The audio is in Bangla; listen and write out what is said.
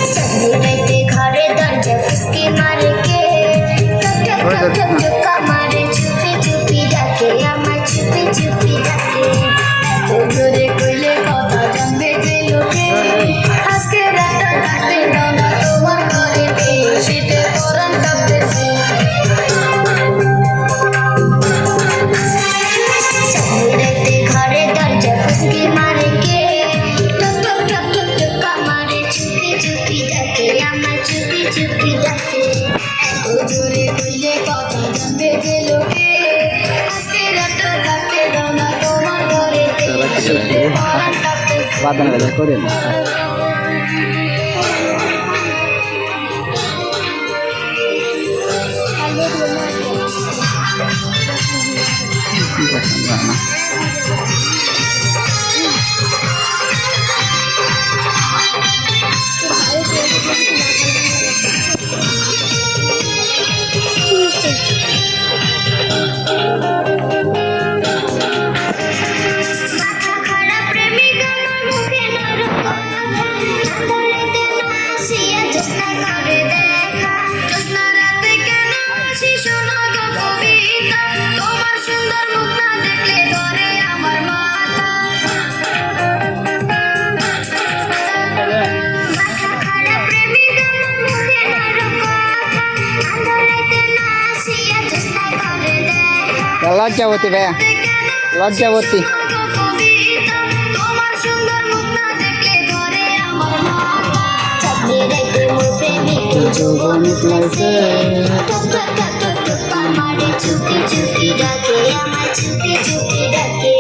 চাঁদনি ঘরে দরজা ফুসকি মারে কে ঠক ঠক ঠক ঠক ঠক মারে চুপি চুপি ডাকে আমার চুপি চুপি ডাকে এত জোরে কইলে কথা জানবে যে লোকে আজকে রাতটা কাটতে দাও না তোমার ঘরেতে শীতে পরান কাঁপতেছে চাঁদনি ঘরে দরজা ফুসকি মারে কে ঠক ঠক ঠক ঠক ঠক মারে চুপি চুপি ডাকে আমার চুপি চুপি ডাকে এত জোরে কইলে কথা জানবে যে লোকে আজকে রাতটা কাটতে দাও না তোমার ঘরেতে শীতে পরান কাঁপতেছে বাদান করে মাথা খারাপ প্রেমিক আমার মুখে নরম কথা আন্ধারেতে না আসিয়া জ্যোৎস্না করে দেখা জ্যোৎস্না রাতে কেন আসি শোনো গো কবিতা তোমার সুন্দর মুখ না দেখলে ধরে আমার মাথা মাথা খারাপ প্রেমিক আমার মুখে নরম কথা আন্ধারেতে না আসিয়া জ্যোৎস্না করে দেখা লজ্জাবতী ভাইয়া লজ্জাবতী তোমার সুন্দর মুখ না দেখলে ধরে আমার মাথা চাঁদনি রাতে মোর প্রেমিকের যৌবন উতলাইছে টক টক টক টক টক মারে চুপি চুপি ডাকে আমার চুপি চুপি ডাকে